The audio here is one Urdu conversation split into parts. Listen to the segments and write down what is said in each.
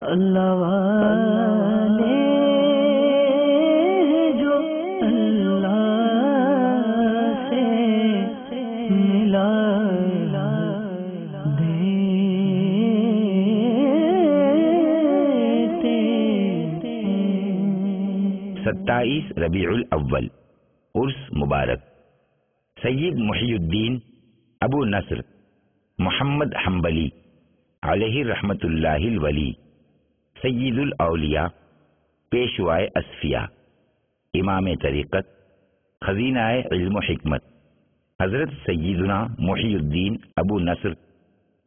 اللہ والے جو اللہ سے ملا دیتے 27 ربیع الاول عرس مبارک سید محی الدین ابو نصر محمد حنبلی علیہ رحمت اللہ الولی سید الاولیاء پیشوائے اصفیاء امام طریقت خزینہ علم و حکمت حضرت سیدنا محی الدین ابو نصر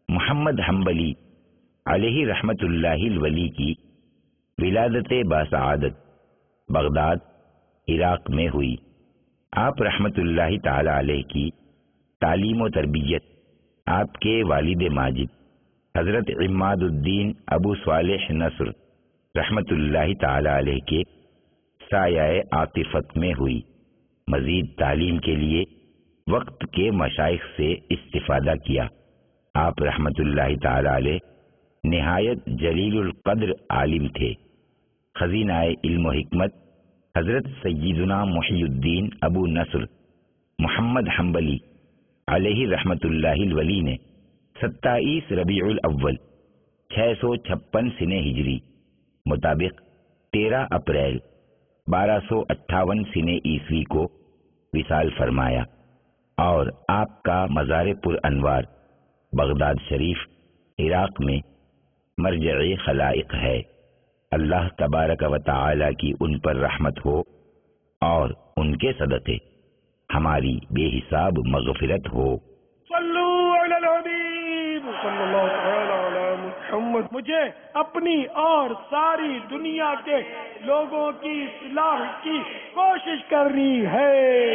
محمد حنبلی علیہ رحمت اللہ الولی کی ولادت باسعادت بغداد عراق میں ہوئی۔ آپ رحمت اللہ تعالی علیہ کی تعلیم و تربیت آپ کے والد ماجد حضرت عماد الدین ابو صالح نصر رحمت اللہ تعالی علیہ کے سایہ عاطفت میں ہوئی۔ مزید تعلیم کے لیے وقت کے مشائخ سے استفادہ کیا۔ آپ رحمت اللہ تعالی علیہ نہایت جلیل القدر عالم تھے۔ خزینہ علم و حکمت حضرت سیدنا محی الدین ابو نصر محمد حنبلی علیہ رحمت اللہ الولی نے 27 ربیع الاول 656 سنہ ہجری مطابق 13 اپریل 1258 سنہ عیسوی کو وصال فرمایا، اور آپ کا مزار پر انوار بغداد شریف عراق میں مرجع خلائق ہے۔ اللہ تبارک و تعالی کی ان پر رحمت ہو اور ان کے صدقے ہماری بے حساب مغفرت ہو۔ صلو علی الحبیب صلی اللہ تعالی علی محمد۔ مجھے اپنی اور ساری دنیا کے لوگوں کی اصلاح کی کوشش کرنی ہے۔